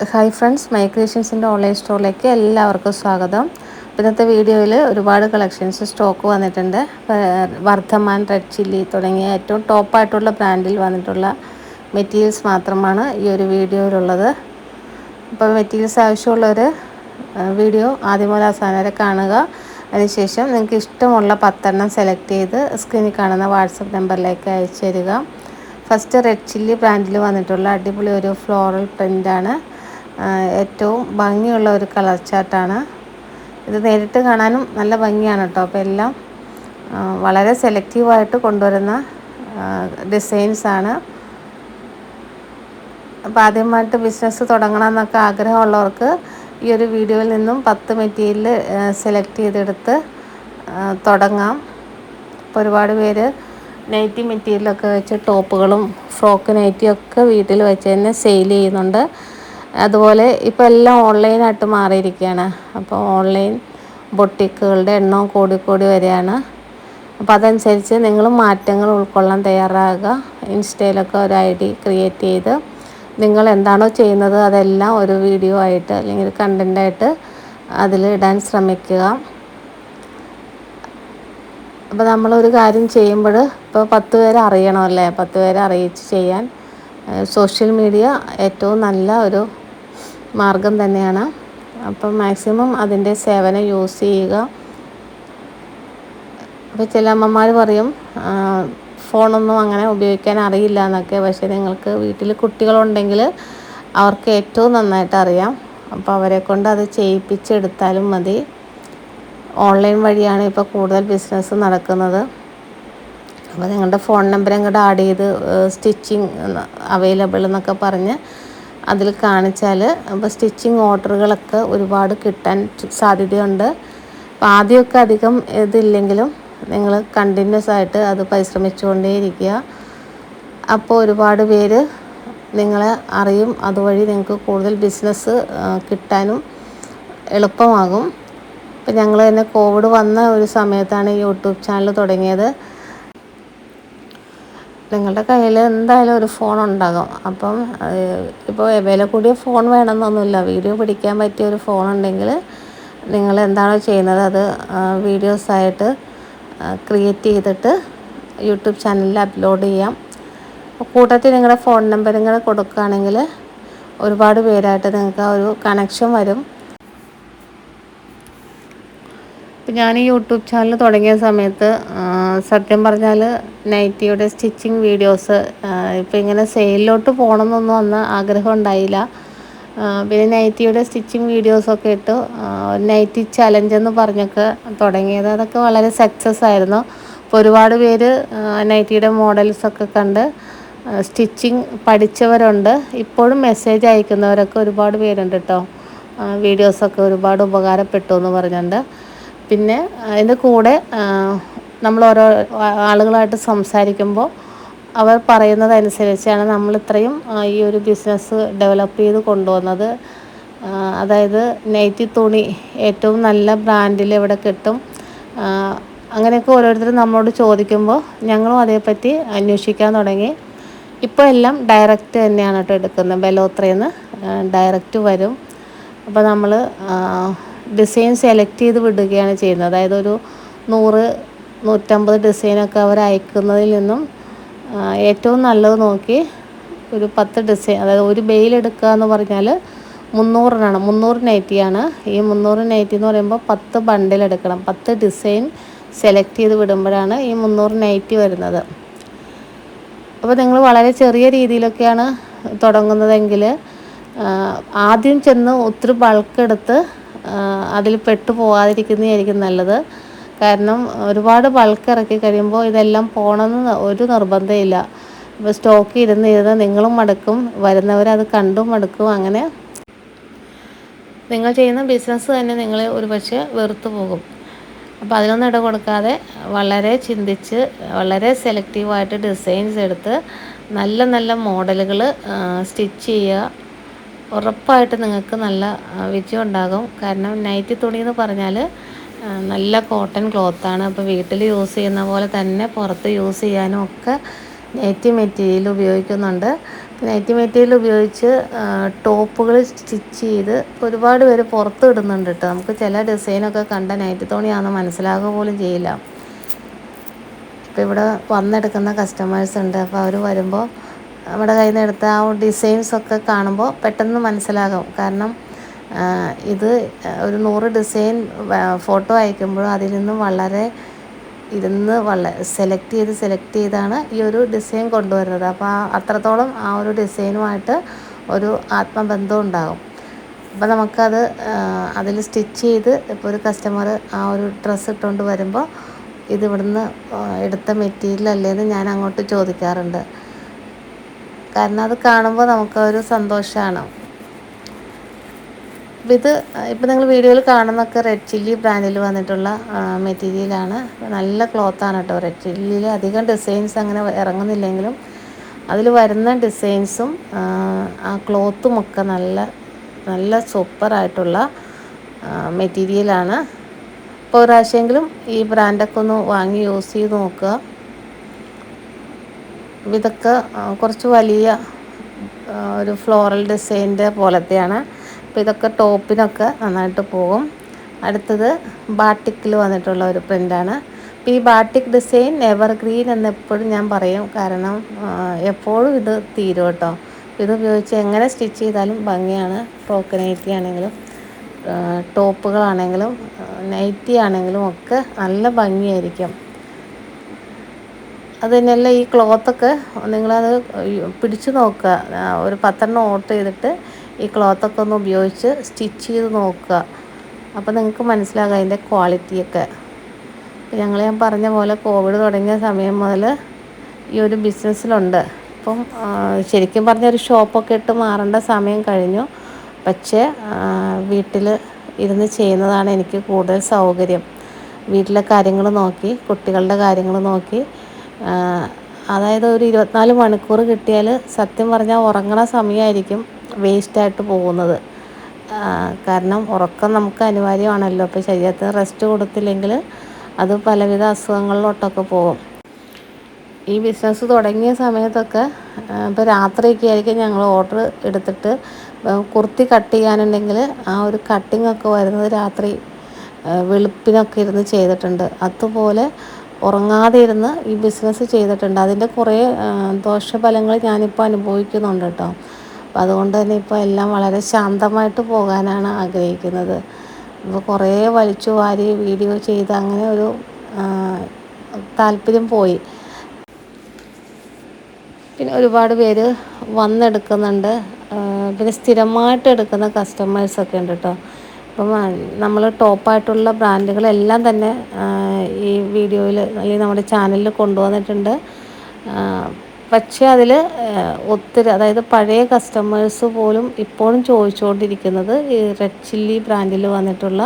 Hi friends, my ക്രിയേഷൻസിൻ്റെ online സ്റ്റോറിലേക്ക് എല്ലാവർക്കും സ്വാഗതം. ഇന്നത്തെ വീഡിയോയിൽ ഒരുപാട് കളക്ഷൻസ് സ്റ്റോക്ക് വന്നിട്ടുണ്ട്. വർദ്ധമാൻ, റെഡ് ചില്ലി തുടങ്ങിയ ഏറ്റവും ടോപ്പായിട്ടുള്ള ബ്രാൻഡിൽ വന്നിട്ടുള്ള മെറ്റീരിയൽസ് മാത്രമാണ് ഈ ഒരു വീഡിയോയിലുള്ളത്. അപ്പോൾ മെറ്റീരിയൽസ് ആവശ്യമുള്ളവർ വീഡിയോ ആദ്യം മുതൽ അവസാനം വരെ കാണുക. അതിനുശേഷം നിങ്ങൾക്ക് ഇഷ്ടമുള്ള 10 സെലക്ട് ചെയ്ത് സ്ക്രീനിൽ കാണുന്ന വാട്സപ്പ് നമ്പറിലേക്ക് അയച്ചു തരിക. ഫസ്റ്റ് റെഡ് ചില്ലി ബ്രാൻഡിൽ വന്നിട്ടുള്ള അടിപൊളി ഒരു ഫ്ലോറൽ പ്രിൻ്റാണ്. ഏറ്റവും ഭംഗിയുള്ള ഒരു കളർ ചാർട്ടാണ് ഇത്. നേരിട്ട് കാണാനും നല്ല ഭംഗിയാണ് കേട്ടോ. അപ്പോൾ എല്ലാം വളരെ സെലക്റ്റീവായിട്ട് കൊണ്ടുവരുന്ന ഡിസൈൻസാണ്. അപ്പോൾ ആദ്യമായിട്ട് ബിസിനസ് തുടങ്ങണം എന്നൊക്കെ ആഗ്രഹമുള്ളവർക്ക് ഈ ഒരു വീഡിയോയിൽ നിന്നും 10 മെറ്റീരിയൽ സെലക്ട് ചെയ്തെടുത്ത് തുടങ്ങാം. ഇപ്പോൾ ഒരുപാട് പേര് നൈറ്റി മെറ്റീരിയലൊക്കെ വെച്ച് ടോപ്പുകളും ഫ്രോക്ക് നൈറ്റിയൊക്കെ വീട്ടിൽ വെച്ച് തന്നെ സെയിൽ ചെയ്യുന്നുണ്ട്. അതുപോലെ ഇപ്പോൾ എല്ലാം ഓൺലൈനായിട്ട് മാറിയിരിക്കുകയാണ്. അപ്പോൾ ഓൺലൈൻ ബൊട്ടിക്കുകളുടെ എണ്ണം കൂടി വരികയാണ്. അപ്പോൾ അതനുസരിച്ച് നിങ്ങൾ മാറ്റങ്ങൾ ഉൾക്കൊള്ളാൻ തയ്യാറാകുക. ഇൻസ്റ്റയിലൊക്കെ ഒരു ID ക്രിയേറ്റ് ചെയ്ത് നിങ്ങൾ എന്താണോ ചെയ്യുന്നത് അതെല്ലാം ഒരു വീഡിയോ ആയിട്ട് അല്ലെങ്കിൽ കണ്ടൻ്റായിട്ട് അതിൽ ഇടാൻ ശ്രമിക്കുക. അപ്പോൾ നമ്മളൊരു കാര്യം ചെയ്യുമ്പോൾ ഇപ്പോൾ 10 പേരെ അറിയണമല്ലേ, 10 പേരെ അറിയിച്ച് ചെയ്യാൻ സോഷ്യൽ മീഡിയ ഏറ്റവും നല്ല ഒരു മാർഗം തന്നെയാണ്. അപ്പം മാക്സിമം അതിൻ്റെ സേവനം യൂസ് ചെയ്യുക. അപ്പോൾ ചില അമ്മമാർ പറയും ഫോണൊന്നും അങ്ങനെ ഉപയോഗിക്കാൻ അറിയില്ല എന്നൊക്കെ. പക്ഷേ നിങ്ങൾക്ക് വീട്ടിൽ കുട്ടികളുണ്ടെങ്കിൽ അവർക്ക് ഏറ്റവും നന്നായിട്ട് അറിയാം. അപ്പോൾ അവരെ കൊണ്ട് അത് ചെയ്യിപ്പിച്ചെടുത്താലും മതി. ഓൺലൈൻ വഴിയാണ് ഇപ്പോൾ കൂടുതൽ ബിസിനസ് നടക്കുന്നത്. അപ്പോൾ നിങ്ങളുടെ ഫോൺ നമ്പർ അങ്ങോട്ട് ആഡ് ചെയ്ത് സ്റ്റിച്ചിങ് അവൈലബിൾ എന്നൊക്കെ പറഞ്ഞ് അതിൽ കാണിച്ചാൽ അപ്പോൾ സ്റ്റിച്ചിങ് ഓർഡറുകളൊക്കെ ഒരുപാട് കിട്ടാൻ സാധ്യതയുണ്ട്. അപ്പോൾ ആദ്യമൊക്കെ അധികം ഇതില്ലെങ്കിലും നിങ്ങൾ കണ്ടിന്യൂസ് ആയിട്ട് അത് പരിശ്രമിച്ചുകൊണ്ടേയിരിക്കുക. അപ്പോൾ ഒരുപാട് പേര് നിങ്ങളെ അറിയും. അതുവഴി നിങ്ങൾക്ക് കൂടുതൽ ബിസിനസ് കിട്ടാനും എളുപ്പമാകും. ഇപ്പോൾ ഞങ്ങൾ തന്നെ കോവിഡ് വന്ന ഒരു സമയത്താണ് ഈ യൂട്യൂബ് ചാനൽ തുടങ്ങിയത്. നിങ്ങളുടെ കയ്യിൽ എന്തായാലും ഒരു ഫോൺ ഉണ്ടാകും. അപ്പം ഇപ്പോൾ വില കൂടിയ ഫോൺ വേണമെന്നൊന്നുമില്ല. വീഡിയോ പിടിക്കാൻ പറ്റിയ ഒരു ഫോൺ ഉണ്ടെങ്കിൽ നിങ്ങൾ എന്താണോ ചെയ്യുന്നത് അത് വീഡിയോസായിട്ട് ക്രിയേറ്റ് ചെയ്തിട്ട് യൂട്യൂബ് ചാനലിൽ അപ്ലോഡ് ചെയ്യാം. കൂട്ടത്തിൽ നിങ്ങളുടെ ഫോൺ നമ്പറും കൂടെ കൊടുക്കുകയാണെങ്കിൽ ഒരുപാട് പേരായിട്ട് നിങ്ങൾക്ക് ആ ഒരു കണക്ഷൻ വരും. ഇപ്പം ഞാൻ ഈ യൂട്യൂബ് ചാനൽ തുടങ്ങിയ സമയത്ത് സത്യം പറഞ്ഞാൽ നൈറ്റിയുടെ സ്റ്റിച്ചിങ് വീഡിയോസ് ഇപ്പോൾ ഇങ്ങനെ സെയിലിലോട്ട് പോകണമെന്നൊന്നും അന്ന് ആഗ്രഹം ഉണ്ടായില്ല. പിന്നെ നൈറ്റിയുടെ സ്റ്റിച്ചിങ് വീഡിയോസൊക്കെ ഇട്ട് നൈറ്റി ചലഞ്ച് എന്ന് പറഞ്ഞൊക്കെ തുടങ്ങിയത്. അതൊക്കെ വളരെ സക്സസ് ആയിരുന്നു. അപ്പോൾ ഒരുപാട് പേര് നൈറ്റിയുടെ മോഡൽസൊക്കെ കണ്ട് സ്റ്റിച്ചിങ് പഠിച്ചവരുണ്ട്. ഇപ്പോഴും മെസ്സേജ് അയക്കുന്നവരൊക്കെ ഒരുപാട് പേരുണ്ട് കേട്ടോ. വീഡിയോസൊക്കെ ഒരുപാട് ഉപകാരപ്പെട്ടു എന്ന് പറഞ്ഞുകൊണ്ട്. പിന്നെ അതിൻ്റെ കൂടെ നമ്മൾ ഓരോ ആളുകളായിട്ട് സംസാരിക്കുമ്പോൾ അവർ പറയുന്നതനുസരിച്ചാണ് നമ്മൾ ഇത്രയും ഈ ഒരു ബിസിനസ് ഡെവലപ്പ് ചെയ്ത് കൊണ്ടുവന്നത്. അതായത് നൈറ്റി തുണി ഏറ്റവും നല്ല ബ്രാൻഡിൽ എവിടെ കിട്ടും, അങ്ങനെയൊക്കെ ഓരോരുത്തരും നമ്മളോട് ചോദിക്കുമ്പോൾ ഞങ്ങളും അതേപ്പറ്റി അന്വേഷിക്കാൻ തുടങ്ങി. ഇപ്പോൾ എല്ലാം ഡയറക്റ്റ് തന്നെയാണ് കേട്ടോ എടുക്കുന്നത്. ബെലോത്രയിൽ നിന്ന് ഡയറക്റ്റ് വരും. അപ്പോൾ നമ്മൾ ഡിസൈൻ സെലക്ട് ചെയ്ത് വിടുകയാണ് ചെയ്യുന്നത്. അതായത് ഒരു 100-150 ഡിസൈനൊക്കെ അവർ അയക്കുന്നതിൽ നിന്നും ഏറ്റവും നല്ലത് നോക്കി ഒരു 10 ഡിസൈൻ, അതായത് ഒരു ബെയിൽ എടുക്കുക എന്ന് പറഞ്ഞാൽ 300 നൈറ്റിയാണ്. ഈ 300 നൈറ്റി എന്ന് പറയുമ്പോൾ 10 ബണ്ടിൽ എടുക്കണം. 10 ഡിസൈൻ സെലക്ട് ചെയ്ത് വിടുമ്പോഴാണ് ഈ 300 നൈറ്റി വരുന്നത്. അപ്പോൾ നിങ്ങൾ വളരെ ചെറിയ രീതിയിലൊക്കെയാണ് തുടങ്ങുന്നതെങ്കിൽ ആദ്യം ചെന്ന് ഒത്തിരി ബൾക്ക് എടുത്ത് അതിൽ പെട്ടു പോകാതിരിക്കുന്നതായിരിക്കും നല്ലത്. കാരണം ഒരുപാട് ബൾക്ക് ഇറക്കി കഴിയുമ്പോൾ ഇതെല്ലാം പോകണമെന്ന് ഒരു നിർബന്ധമില്ല. ഇപ്പോൾ സ്റ്റോക്ക് ഇരുന്ന് നിങ്ങളും മടുക്കും, വരുന്നവരത് കണ്ടും മടുക്കും. അങ്ങനെ നിങ്ങൾ ചെയ്യുന്ന ബിസിനസ് തന്നെ നിങ്ങളെ ഒരു പക്ഷേ വെറുത്തു പോകും. അപ്പോൾ അതിനൊന്നും ഇട കൊടുക്കാതെ വളരെ ചിന്തിച്ച് വളരെ സെലക്റ്റീവായിട്ട് ഡിസൈൻസ് എടുത്ത് നല്ല നല്ല മോഡലുകൾ സ്റ്റിച്ച് ചെയ്യുക. ഉറപ്പായിട്ട് നിങ്ങൾക്ക് നല്ല വിജയം ഉണ്ടാകും. കാരണം നൈറ്റി തുണി എന്ന് പറഞ്ഞാൽ നല്ല കോട്ടൺ ക്ലോത്താണ്. അപ്പോൾ വീട്ടിൽ യൂസ് ചെയ്യുന്ന പോലെ തന്നെ പുറത്ത് യൂസ് ചെയ്യാനും ഒക്കെ നൈറ്റി മെറ്റീരിയൽ ഉപയോഗിക്കുന്നുണ്ട്. നൈറ്റി മെറ്റീരിയൽ ഉപയോഗിച്ച് ടോപ്പുകൾ സ്റ്റിച്ച് ചെയ്ത് ഒരുപാട് പേര് പുറത്ത് ഇടുന്നുണ്ട് കേട്ടോ. നമുക്ക് ചില ഡിസൈനൊക്കെ കണ്ട നൈറ്റി തുണിയാണെന്ന് മനസ്സിലാകുക പോലും ചെയ്യില്ല. ഇപ്പോൾ ഇവിടെ വന്നെടുക്കുന്ന കസ്റ്റമേഴ്സ് ഉണ്ട്. അപ്പോൾ അവർ വരുമ്പോൾ നമ്മുടെ കയ്യിൽ നിന്ന് എടുത്ത ആ ഡിസൈൻസൊക്കെ കാണുമ്പോൾ പെട്ടെന്ന് മനസ്സിലാകും. കാരണം ഇത് ഒരു 100 ഡിസൈൻ ഫോട്ടോ അയക്കുമ്പോഴും അതിൽ നിന്നും സെലക്ട് ചെയ്താണ് ഈ ഒരു ഡിസൈൻ കൊണ്ടുവരുന്നത്. അപ്പോൾ അത്രത്തോളം ആ ഒരു ഡിസൈനുമായിട്ട് ഒരു ആത്മബന്ധം ഉണ്ടാകും. അപ്പോൾ നമുക്കത് അതിൽ സ്റ്റിച്ച് ചെയ്ത് ഇപ്പോൾ ഒരു കസ്റ്റമർ ആ ഒരു ഡ്രസ്സ് ഇട്ടുകൊണ്ട് വരുമ്പോൾ ഇത് ഇവിടുന്ന് എടുത്ത മെറ്റീരിയൽ അല്ലേന്ന് ഞാൻ അങ്ങോട്ട് ചോദിക്കാറുണ്ട്. കാരണം അത് കാണുമ്പോൾ നമുക്കൊരു സന്തോഷമാണ്. ഇത് ഇപ്പോൾ നിങ്ങൾ വീഡിയോയിൽ കാണുന്നതൊക്കെ റെഡ് ചില്ലി ബ്രാൻഡിൽ വന്നിട്ടുള്ള മെറ്റീരിയലാണ്. നല്ല ക്ലോത്താണ് കേട്ടോ. റെഡ് ചില്ലിയിൽ അധികം ഡിസൈൻസ് അങ്ങനെ ഇറങ്ങുന്നില്ലെങ്കിലും അതിൽ വരുന്ന ഡിസൈൻസും ആ ക്ലോത്തുമൊക്കെ നല്ല സൂപ്പറായിട്ടുള്ള മെറ്റീരിയലാണ്. ഇപ്പോൾ ഒരു പ്രാവശ്യമെങ്കിലും ഈ ബ്രാൻഡൊക്കെ ഒന്ന് വാങ്ങി യൂസ് ചെയ്ത് നോക്കുക. ഇതൊക്കെ കുറച്ച് വലിയ ഒരു ഫ്ലോറൽ ഡിസൈൻ്റെ പോലത്തെയാണ്. അപ്പോൾ ഇതൊക്കെ ടോപ്പിനൊക്കെ നന്നായിട്ട് പോകും. അടുത്തത് ബാട്ടിക്കിൽ വന്നിട്ടുള്ള ഒരു പ്രിൻ്റാണ്. അപ്പോൾ ഈ ബാട്ടിക് ഡിസൈൻ എവർഗ്രീൻ എന്നെപ്പോഴും ഞാൻ പറയും. കാരണം എപ്പോഴും ഇത് തീരും കേട്ടോ. ഇത് ഉപയോഗിച്ച് എങ്ങനെ സ്റ്റിച്ച് ചെയ്താലും ഭംഗിയാണ്. ഫ്രോക്ക് നൈറ്റി ആണെങ്കിലും ടോപ്പുകളാണെങ്കിലും നൈറ്റി ആണെങ്കിലും ഒക്കെ നല്ല ഭംഗിയായിരിക്കും. അത് തന്നെയല്ല ഈ ക്ലോത്തൊക്കെ നിങ്ങളത് പിടിച്ച് നോക്കുക. ഒരു 10 ഓർഡർ ചെയ്തിട്ട് ഈ ക്ലോത്തൊക്കെ ഒന്ന് ഉപയോഗിച്ച് സ്റ്റിച്ച് ചെയ്ത് നോക്കുക. അപ്പോൾ നിങ്ങൾക്ക് മനസ്സിലാകും അതിൻ്റെ ക്വാളിറ്റിയൊക്കെ. ഞാൻ പറഞ്ഞ പോലെ കോവിഡ് തുടങ്ങിയ സമയം മുതൽ ഈ ഒരു ബിസിനസ്സിലുണ്ട്. ഇപ്പം ശരിക്കും പറഞ്ഞൊരു ഷോപ്പൊക്കെ ഇട്ട് മാറേണ്ട സമയം കഴിഞ്ഞു. പക്ഷേ വീട്ടിൽ ഇരുന്ന് ചെയ്യുന്നതാണ് എനിക്ക് കൂടുതൽ സൗകര്യം. വീട്ടിലെ കാര്യങ്ങൾ നോക്കി, കുട്ടികളുടെ കാര്യങ്ങൾ നോക്കി, അതായത് ഒരു 24 മണിക്കൂർ കിട്ടിയാൽ സത്യം പറഞ്ഞാൽ ഉറങ്ങണ സമയമായിരിക്കും വേസ്റ്റായിട്ട് പോകുന്നത്. കാരണം ഉറക്കം നമുക്ക് അനിവാര്യമാണല്ലോ. അപ്പോൾ ശരീരത്തിന് റെസ്റ്റ് കൊടുത്തില്ലെങ്കിൽ അത് പലവിധ അസുഖങ്ങളിലോട്ടൊക്കെ പോകും. ഈ ബിസിനസ് തുടങ്ങിയ സമയത്തൊക്കെ ഇപ്പോൾ രാത്രിയൊക്കെ ആയിരിക്കും ഞങ്ങൾ ഓർഡർ എടുത്തിട്ട് കുർത്തി കട്ട് ചെയ്യാനുണ്ടെങ്കിൽ ആ ഒരു കട്ടിങ്ങൊക്കെ വരുന്നത് രാത്രി വെളുപ്പിനൊക്കെ ഇരുന്ന് ചെയ്തിട്ടുണ്ട്. അതുപോലെ ഉറങ്ങാതെ ഇരുന്ന് ഈ ബിസിനസ് ചെയ്തിട്ടുണ്ട്. അതിൻ്റെ കുറേ ദോഷഫലങ്ങൾ ഞാനിപ്പോൾ അനുഭവിക്കുന്നുണ്ട് കേട്ടോ. അപ്പോൾ അതുകൊണ്ട് തന്നെ ഇപ്പോൾ എല്ലാം വളരെ ശാന്തമായിട്ട് പോകാനാണ് ആഗ്രഹിക്കുന്നത്. ഇപ്പോൾ കുറേ വലിച്ചു വാരി വീഡിയോ ചെയ്ത് അങ്ങനെ ഒരു താല്പര്യം പോയി. പിന്നെ ഒരുപാട് പേര് വന്നെടുക്കുന്നുണ്ട്. പിന്നെ സ്ഥിരമായിട്ട് എടുക്കുന്ന കസ്റ്റമേഴ്സൊക്കെ ഉണ്ട് കേട്ടോ. അപ്പം നമ്മൾ ടോപ്പായിട്ടുള്ള ബ്രാൻഡുകളെല്ലാം തന്നെ ഈ വീഡിയോയിൽ അല്ലെങ്കിൽ നമ്മുടെ ചാനലിൽ കൊണ്ടുവന്നിട്ടുണ്ട്. പക്ഷേ അതിൽ ഒത്തിരി, അതായത് പഴയ കസ്റ്റമേഴ്സ് പോലും ഇപ്പോഴും ചോദിച്ചുകൊണ്ടിരിക്കുന്നത് ഈ റെഡ് ചില്ലി ബ്രാൻഡിൽ വന്നിട്ടുള്ള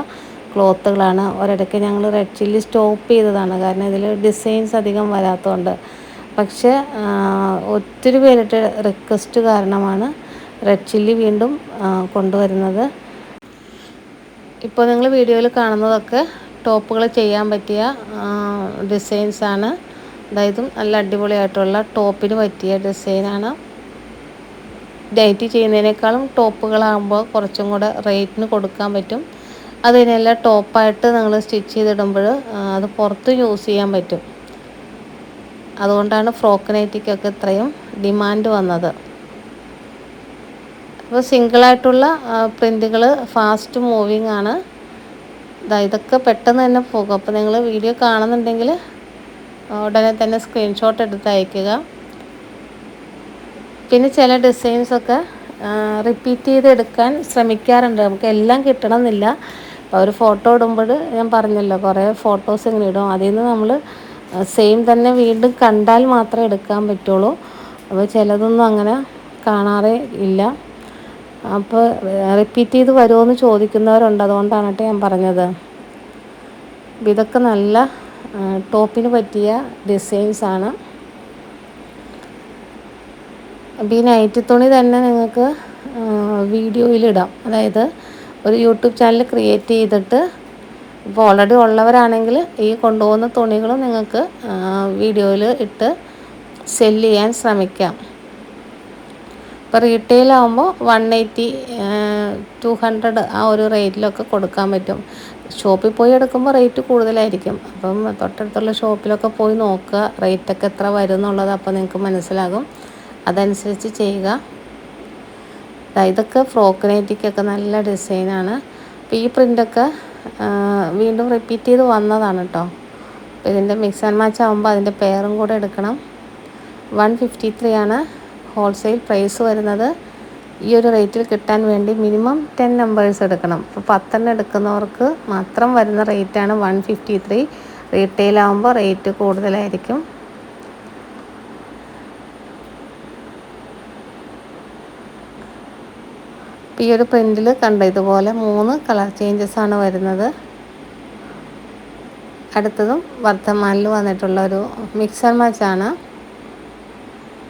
ക്ലോത്തുകളാണ്. ഒരിടയ്ക്ക് ഞങ്ങൾ റെഡ് ചില്ലി സ്റ്റോപ്പ് ചെയ്തതാണ്. കാരണം ഇതിൽ ഡിസൈൻസ് അധികം വരാത്തതുകൊണ്ട്. പക്ഷേ ഒത്തിരി പേരുടെ റിക്വസ്റ്റ് കാരണമാണ് റെഡ് ചില്ലി വീണ്ടും കൊണ്ടുവരുന്നത്. ഇപ്പോൾ നിങ്ങൾ വീഡിയോയിൽ കാണുന്നതൊക്കെ ടോപ്പുകൾ ചെയ്യാൻ പറ്റിയ ഡിസൈൻസാണ്. അതായത് നല്ല അടിപൊളിയായിട്ടുള്ള ടോപ്പിന് പറ്റിയ ഡിസൈനാണ്. നൈറ്റി ചെയ്യുന്നതിനേക്കാളും ടോപ്പുകളാകുമ്പോൾ കുറച്ചും കൂടെ റേറ്റിന് കൊടുക്കാൻ പറ്റും. അതിനെല്ലാം ടോപ്പായിട്ട് നിങ്ങൾ സ്റ്റിച്ച് ചെയ്തിടുമ്പോൾ അത് പുറത്ത് യൂസ് ചെയ്യാൻ പറ്റും. അതുകൊണ്ടാണ് ഫ്രോക്ക് നൈറ്റിക്കൊക്കെ ഇത്രയും ഡിമാൻഡ് വന്നത്. അപ്പോൾ സിംഗിളായിട്ടുള്ള പ്രിൻറ്റുകൾ ഫാസ്റ്റ് മൂവിങ് ആണ്. ഇതൊക്കെ പെട്ടെന്ന് തന്നെ പോകും. അപ്പോൾ നിങ്ങൾ വീഡിയോ കാണുന്നുണ്ടെങ്കിൽ ഉടനെ തന്നെ സ്ക്രീൻഷോട്ട് എടുത്ത് അയയ്ക്കുക. പിന്നെ ചില ഡിസൈൻസൊക്കെ റിപ്പീറ്റ് ചെയ്ത് എടുക്കാൻ ശ്രമിക്കാറുണ്ട്. നമുക്ക് എല്ലാം കിട്ടണമെന്നില്ല. അപ്പോൾ ഒരു ഫോട്ടോ ഇടുമ്പോൾ ഞാൻ പറഞ്ഞല്ലോ കുറേ ഫോട്ടോസ് ഇങ്ങനെ ഇടും. അതിൽ നിന്ന് നമ്മൾ സെയിം തന്നെ വീണ്ടും കണ്ടാൽ മാത്രമേ എടുക്കാൻ പറ്റുള്ളൂ. അപ്പോൾ ചിലതൊന്നും അങ്ങനെ കാണാറേ ഇല്ല. അപ്പോൾ റിപ്പീറ്റ് ചെയ്ത് വരുമോ എന്ന് ചോദിക്കുന്നവരുണ്ട്. അതുകൊണ്ടാണ് കേട്ടോ ഞാൻ പറഞ്ഞത്. ഇതൊക്കെ നല്ല ടോപ്പിന് പറ്റിയ ഡിസൈൻസാണ്. അപ്പോൾ ഈ നൈറ്റി തുണി തന്നെ നിങ്ങൾക്ക് വീഡിയോയിലിടാം. അതായത് ഒരു യൂട്യൂബ് ചാനൽ ക്രിയേറ്റ് ചെയ്തിട്ട്, ഇപ്പോൾ ഓൾറെഡി ഉള്ളവരാണെങ്കിൽ ഈ കൊണ്ടുപോകുന്ന തുണികൾ നിങ്ങൾക്ക് വീഡിയോയിൽ ഇട്ട് സെല്ല് ചെയ്യാൻ ശ്രമിക്കാം. ഇപ്പോൾ റീറ്റെയിലാകുമ്പോൾ 180 200 ആ ഒരു റേറ്റിലൊക്കെ കൊടുക്കാൻ പറ്റും. ഷോപ്പിൽ പോയി എടുക്കുമ്പോൾ റേറ്റ് കൂടുതലായിരിക്കും. അപ്പം തൊട്ടടുത്തുള്ള ഷോപ്പിലൊക്കെ പോയി നോക്കുക, റേറ്റൊക്കെ എത്ര വരും എന്നുള്ളത് അപ്പോൾ നിങ്ങൾക്ക് മനസ്സിലാകും. അതനുസരിച്ച് ചെയ്യുക. ഇതൊക്കെ ഫ്രോക്ക് നൈറ്റിക്കൊക്കെ നല്ല ഡിസൈനാണ്. അപ്പോൾ ഈ പ്രിൻ്റൊക്കെ വീണ്ടും റിപ്പീറ്റ് ചെയ്ത് വന്നതാണ് കേട്ടോ. അപ്പോൾ ഇതിൻ്റെ മിക്സ് ആൻഡ് മാച്ച് ആകുമ്പോൾ അതിൻ്റെ പെയറും കൂടെ എടുക്കണം. 153 ആണ് ഹോൾസെയിൽ പ്രൈസ് വരുന്നത്. ഈ ഒരു റേറ്റിൽ കിട്ടാൻ വേണ്ടി മിനിമം 10 നമ്പേഴ്സ് എടുക്കണം. ഇപ്പോൾ 10 എടുക്കുന്നവർക്ക് മാത്രം വരുന്ന റേറ്റാണ് 153. റീറ്റെയിലാകുമ്പോൾ റേറ്റ് കൂടുതലായിരിക്കും. ഈ ഒരു പ്രിൻറ്റിൽ കണ്ട ഇതുപോലെ 3 കളർ ചേഞ്ചസ് ആണ് വരുന്നത്. അടുത്തതും വർദ്ധമാനിൽ വന്നിട്ടുള്ള ഒരു മിക്സ് ആൻഡ് മാച്ച് ആണ്.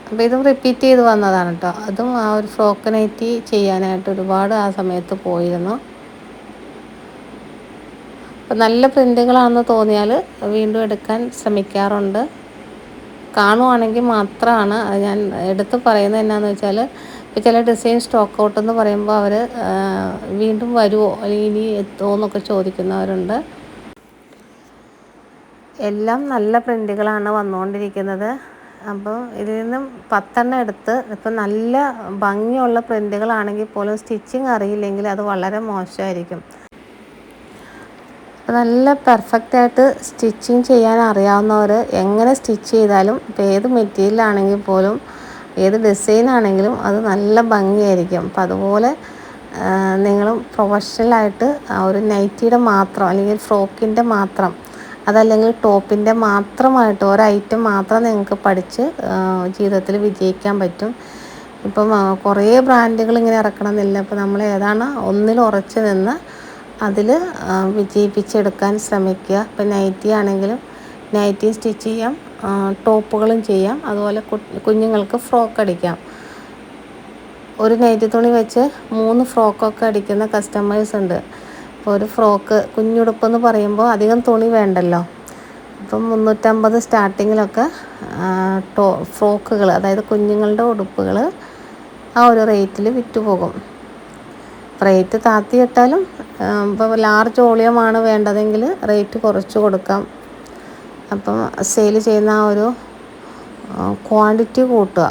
അപ്പോൾ ഇതും റിപ്പീറ്റ് ചെയ്ത് വന്നതാണ് കേട്ടോ. അതും ആ ഒരു ഫ്രോക്ക് നൈറ്റി ചെയ്യാനായിട്ട് ഒരുപാട് ആ സമയത്ത് പോയിരുന്നു. അപ്പോൾ നല്ല പ്രിൻറ്റുകളാണെന്ന് തോന്നിയാൽ വീണ്ടും എടുക്കാൻ ശ്രമിക്കാറുണ്ട്. കാണുവാണെങ്കിൽ മാത്രമാണ് അത് ഞാൻ എടുത്ത് പറയുന്നത്. എന്നാന്ന് വെച്ചാൽ ഇപ്പോൾ ചില ഡിസൈൻ സ്റ്റോക്ക് ഔട്ട് എന്ന് പറയുമ്പോൾ അവർ വീണ്ടും വരുമോ അല്ലെങ്കിൽ ഇനി എത്തുമോ എന്നൊക്കെ ചോദിക്കുന്നവരുണ്ട്. എല്ലാം നല്ല പ്രിൻറ്റുകളാണ് വന്നുകൊണ്ടിരിക്കുന്നത്. അപ്പോൾ ഇതിൽ നിന്നും 10 എടുത്ത് ഇപ്പം നല്ല ഭംഗിയുള്ള പ്രിൻറ്റുകളാണെങ്കിൽ പോലും സ്റ്റിച്ചിങ് അറിയില്ലെങ്കിൽ അത് വളരെ മോശമായിരിക്കും. അപ്പോൾ നല്ല പെർഫെക്റ്റായിട്ട് സ്റ്റിച്ചിങ് ചെയ്യാൻ അറിയാവുന്നവർ എങ്ങനെ സ്റ്റിച്ച് ചെയ്താലും ഇപ്പോൾ ഏത് മെറ്റീരിയലാണെങ്കിൽ പോലും ഏത് ഡിസൈനാണെങ്കിലും അത് നല്ല ഭംഗിയായിരിക്കും. അപ്പോൾ അതുപോലെ നിങ്ങളും പ്രൊഫഷണലായിട്ട് ഒരു നൈറ്റിയുടെ മാത്രം അല്ലെങ്കിൽ ഫ്രോക്കിൻ്റെ മാത്രം അതല്ലെങ്കിൽ ടോപ്പിൻ്റെ മാത്രമായിട്ട് ഒരു ഐറ്റം മാത്രം നിങ്ങൾക്ക് പഠിച്ച് ജീവിതത്തിൽ വിജയിക്കാൻ പറ്റും. ഇപ്പം കുറേ ബ്രാൻഡുകൾ ഇങ്ങനെ ഇറക്കണമെന്നില്ല. അപ്പോൾ നമ്മൾ ഏതാണ് ഒന്നിൽ ഉറച്ച് നിന്ന് അതിൽ വിജയിപ്പിച്ചെടുക്കാൻ ശ്രമിക്കുക. ഇപ്പം നൈറ്റി ആണെങ്കിലും നൈറ്റി സ്റ്റിച്ച് ചെയ്യാം, ടോപ്പുകളും ചെയ്യാം. അതുപോലെ കുഞ്ഞുങ്ങൾക്ക് ഫ്രോക്ക് അടിക്കാം. ഒരു നൈറ്റി തുണി വെച്ച് 3 ഫ്രോക്കൊക്കെ അടിക്കുന്ന കസ്റ്റമേഴ്സ് ഉണ്ട്. ഇപ്പോൾ ഒരു ഫ്രോക്ക് കുഞ്ഞുടുപ്പെന്ന് പറയുമ്പോൾ അധികം തുണി വേണ്ടല്ലോ. അപ്പം 350 സ്റ്റാർട്ടിങ്ങിലൊക്കെ ഫ്രോക്കുകൾ, അതായത് കുഞ്ഞുങ്ങളുടെ ഉടുപ്പുകൾ ആ ഒരു റേറ്റിൽ വിറ്റുപോകും. റേറ്റ് താത്തിയിട്ടാലും ഇപ്പോൾ ലാർജ് വോളിയമാണ് വേണ്ടതെങ്കിൽ റേറ്റ് കുറച്ച് കൊടുക്കാം. അപ്പം സെയിൽ ചെയ്യുന്ന ആ ഒരു ക്വാണ്ടിറ്റി കൂട്ടുക.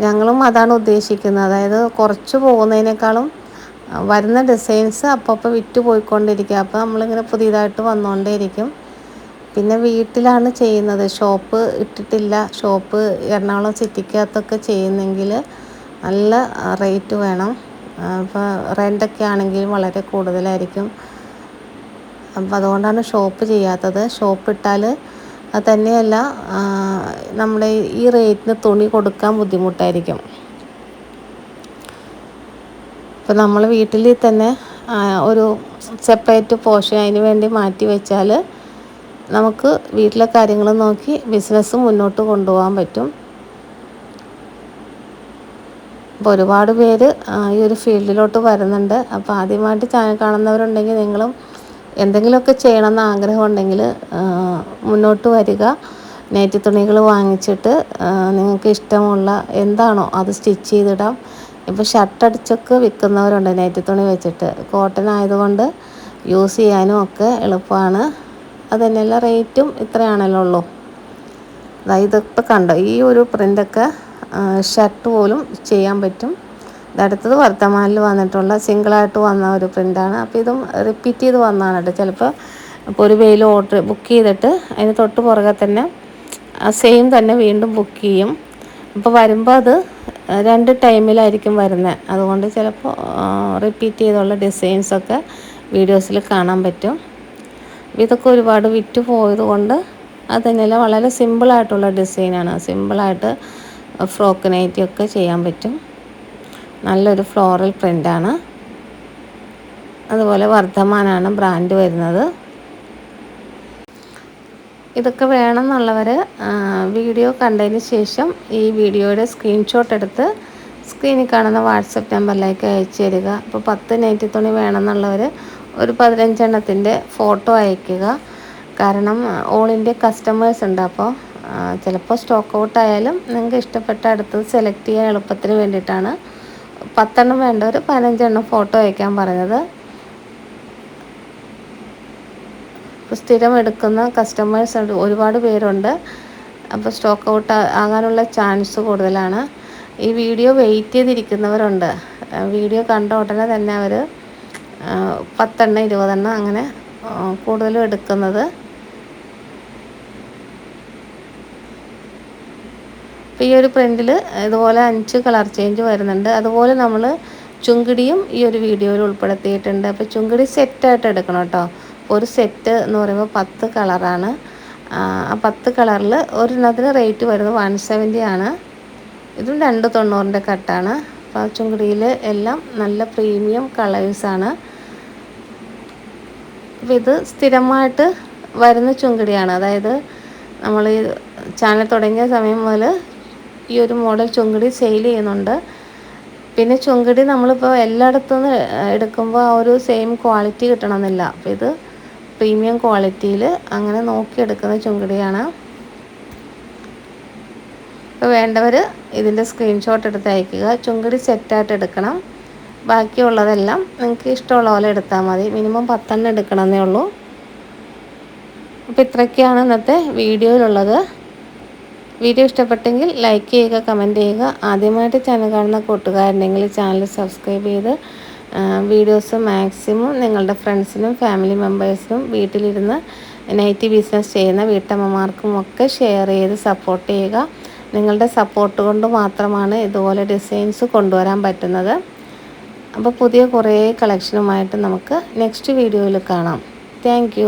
ഞങ്ങളും അതാണ് ഉദ്ദേശിക്കുന്നത്. അതായത് കുറച്ച് പോകുന്നതിനേക്കാളും വരുന്ന ഡിസൈൻസ് അപ്പോൾ വിറ്റ് പോയിക്കൊണ്ടിരിക്കുക. അപ്പോൾ നമ്മളിങ്ങനെ പുതിയതായിട്ട് വന്നുകൊണ്ടേയിരിക്കും. പിന്നെ വീട്ടിലാണ് ചെയ്യുന്നത്, ഷോപ്പ് ഇട്ടിട്ടില്ല. ഷോപ്പ് എറണാകുളം സിറ്റിക്കകത്തൊക്കെ ചെയ്യുന്നെങ്കിൽ നല്ല റേറ്റ് വേണം. അപ്പോൾ റെൻ്റൊക്കെ ആണെങ്കിലും വളരെ കൂടുതലായിരിക്കും. അപ്പോൾ അതുകൊണ്ടാണ് ഷോപ്പ് ചെയ്യാത്തത്. ഷോപ്പ് ഇട്ടാൽ അത് തന്നെയല്ല നമ്മുടെ ഈ റേറ്റിന് തുണി കൊടുക്കാൻ ബുദ്ധിമുട്ടായിരിക്കും. ഇപ്പോൾ നമ്മൾ വീട്ടിൽ തന്നെ ഒരു സെപ്പറേറ്റ് പോർഷൻ അതിന് വേണ്ടി മാറ്റി വെച്ചാൽ നമുക്ക് വീട്ടിലെ കാര്യങ്ങൾ നോക്കി ബിസിനസ് മുന്നോട്ട് കൊണ്ടുപോകാൻ പറ്റും. അപ്പോൾ ഒരുപാട് പേര് ഈ ഒരു ഫീൽഡിലോട്ട് വരുന്നുണ്ട്. അപ്പോൾ ആദ്യമായിട്ട് ചാനൽ കാണുന്നവരുണ്ടെങ്കിൽ നിങ്ങളും എന്തെങ്കിലുമൊക്കെ ചെയ്യണമെന്ന് ആഗ്രഹം ഉണ്ടെങ്കിൽ മുന്നോട്ട് വരിക. നൈറ്റി തുണികൾ വാങ്ങിച്ചിട്ട് നിങ്ങൾക്ക് ഇഷ്ടമുള്ള എന്താണോ അത് സ്റ്റിച്ച് ചെയ്തിടാം. ഇപ്പോൾ ഷർട്ട് അടിച്ചൊക്കെ വിൽക്കുന്നവരുണ്ട് നൈറ്റി തുണി വെച്ചിട്ട്. കോട്ടൺ ആയതുകൊണ്ട് യൂസ് ചെയ്യാനും ഒക്കെ എളുപ്പമാണ്. അത് തന്നെയല്ല റേറ്റും ഇത്രയാണല്ലോ ഉള്ളൂ. ഇതൊക്കെ കണ്ടോ, ഈ ഒരു പ്രിൻ്റൊക്കെ ഷർട്ട് പോലും ചെയ്യാൻ പറ്റും. ഇതടുത്തത് വർദ്ധമാനിൽ വന്നിട്ടുള്ള സിംഗിളായിട്ട് വന്ന ഒരു പ്രിൻ്റാണ്. അപ്പോൾ ഇതും റിപ്പീറ്റ് ചെയ്ത് വന്നതാണ് കേട്ടോ. ചിലപ്പോൾ ഇപ്പോൾ ഒരു വെയിൽ ഓർഡർ ബുക്ക് ചെയ്തിട്ട് അതിന് തൊട്ട് പുറകെ തന്നെ സെയിം തന്നെ വീണ്ടും ബുക്ക് ചെയ്യും. അപ്പോൾ വരുമ്പോൾ അത് 2 ടൈമിലായിരിക്കും വരുന്നത്. അതുകൊണ്ട് ചിലപ്പോൾ റിപ്പീറ്റ് ചെയ്തുള്ള ഡിസൈൻസൊക്കെ വീഡിയോസിൽ കാണാൻ പറ്റും. ഇതൊക്കെ ഒരുപാട് വിറ്റ് പോയത് കൊണ്ട് അത് തന്നെയല്ല വളരെ സിമ്പിളായിട്ടുള്ള ഡിസൈനാണ്. സിമ്പിളായിട്ട് ഫ്രോക്ക് നൈറ്റിയൊക്കെ ചെയ്യാൻ പറ്റും. നല്ലൊരു ഫ്ലോറൽ പ്രിൻ്റാണ്. അതുപോലെ വർദ്ധമാനാണ് ബ്രാൻഡ് വരുന്നത്. ഇതൊക്കെ വേണമെന്നുള്ളവർ വീഡിയോ കണ്ടതിന് ശേഷം ഈ വീഡിയോയുടെ സ്ക്രീൻഷോട്ട് എടുത്ത് സ്ക്രീനിൽ കാണുന്ന വാട്സപ്പ് നമ്പറിലേക്ക് അയച്ചു തരിക. അപ്പോൾ 10 നൈറ്റി തുണി വേണമെന്നുള്ളവർ ഒരു 15 എണ്ണത്തിൻ്റെ ഫോട്ടോ അയയ്ക്കുക. കാരണം ഓൾ ഇന്ത്യ കസ്റ്റമേഴ്സ് ഉണ്ട്. അപ്പോൾ ചിലപ്പോൾ സ്റ്റോക്ക് ഔട്ട് ആയാലും നിങ്ങൾക്ക് ഇഷ്ടപ്പെട്ട അടുത്തത് സെലക്ട് ചെയ്യാൻ എളുപ്പത്തിന് വേണ്ടിയിട്ടാണ് 10 എണ്ണം വേണ്ടവർ 15 എണ്ണം ഫോട്ടോ അയക്കാൻ പറഞ്ഞത്. സ്ഥിരം എടുക്കുന്ന കസ്റ്റമേഴ്സ് ഒരുപാട് പേരുണ്ട്. അപ്പോൾ സ്റ്റോക്ക് ഔട്ട് ആകാനുള്ള ചാൻസ് കൂടുതലാണ്. ഈ വീഡിയോ വെയിറ്റ് ചെയ്തിരിക്കുന്നവരുണ്ട്. വീഡിയോ കണ്ട ഉടനെ തന്നെ അവർ 10 എണ്ണം 20 എണ്ണം അങ്ങനെ കൂടുതലും എടുക്കുന്നത്. അപ്പോൾ ഈ ഒരു പ്രിൻറ്റിൽ ഇതുപോലെ 5 കളർ ചേഞ്ച് വരുന്നുണ്ട്. അതുപോലെ നമ്മൾ ചുങ്കിടിയും ഈ ഒരു വീഡിയോയിൽ ഉൾപ്പെടുത്തിയിട്ടുണ്ട്. അപ്പോൾ ചുങ്കിടി സെറ്റായിട്ട് എടുക്കണം കേട്ടോ. ഒരു സെറ്റ് എന്ന് പറയുമ്പോൾ 10 കളറാണ്. ആ 10 കളറിൽ ഒരെണ്ണത്തിന് റേറ്റ് വരുന്നത് 170 ആണ്. ഇതും 290 കട്ടാണ്. അപ്പോൾ ചുങ്കിടിയിൽ എല്ലാം നല്ല പ്രീമിയം കളേഴ്സാണ്. അപ്പോൾ ഇത് സ്ഥിരമായിട്ട് വരുന്ന ചുങ്കിടിയാണ്. അതായത് നമ്മൾ ഈ ചാനൽ തുടങ്ങിയ സമയം മുതൽ ഈ ഒരു മോഡൽ ചുങ്കിടി സെയിൽ ചെയ്യുന്നുണ്ട്. പിന്നെ ചുങ്കിടി നമ്മളിപ്പോൾ എല്ലായിടത്തുനിന്ന് എടുക്കുമ്പോൾ ആ ഒരു സെയിം ക്വാളിറ്റി കിട്ടണമെന്നില്ല. അപ്പോൾ ഇത് പ്രീമിയം ക്വാളിറ്റിയിൽ അങ്ങനെ നോക്കിയെടുക്കുന്ന ചുങ്കിടിയാണ്. അപ്പോൾ വേണ്ടവർ ഇതിൻ്റെ സ്ക്രീൻഷോട്ട് എടുത്ത് അയക്കുക. ചുങ്കിടി സെറ്റായിട്ട് എടുക്കണം. ബാക്കിയുള്ളതെല്ലാം നിങ്ങൾക്ക് ഇഷ്ടമുള്ള പോലെ എടുത്താൽ മതി. മിനിമം 10 എണ്ണം എടുക്കണമെന്നേ ഉള്ളൂ. അപ്പോൾ ഇത്രയൊക്കെയാണ് ഇന്നത്തെ വീഡിയോയിലുള്ളത്. വീഡിയോ ഇഷ്ടപ്പെട്ടെങ്കിൽ ലൈക്ക് ചെയ്യുക, കമൻറ്റ് ചെയ്യുക. ആദ്യമായിട്ട് ചാനൽ കാണുന്ന കൂട്ടുകാരുണ്ടെങ്കിൽ ചാനൽ സബ്സ്ക്രൈബ് ചെയ്ത് വീഡിയോസ് മാക്സിമം നിങ്ങളുടെ ഫ്രണ്ട്സിനും ഫാമിലി മെമ്പേഴ്സിനും വീട്ടിലിരുന്ന് നൈറ്റി ബിസിനസ് ചെയ്യുന്ന വീട്ടമ്മമാർക്കും ഒക്കെ ഷെയർ ചെയ്ത് സപ്പോർട്ട് ചെയ്യുക. നിങ്ങളുടെ സപ്പോർട്ട് കൊണ്ട് മാത്രമാണ് ഇതുപോലെ ഡിസൈൻസ് കൊണ്ടുവരാൻ പറ്റുന്നത്. അപ്പോൾ പുതിയ കുറേ കളക്ഷനുമായിട്ട് നമുക്ക് നെക്സ്റ്റ് വീഡിയോയിൽ കാണാം. താങ്ക്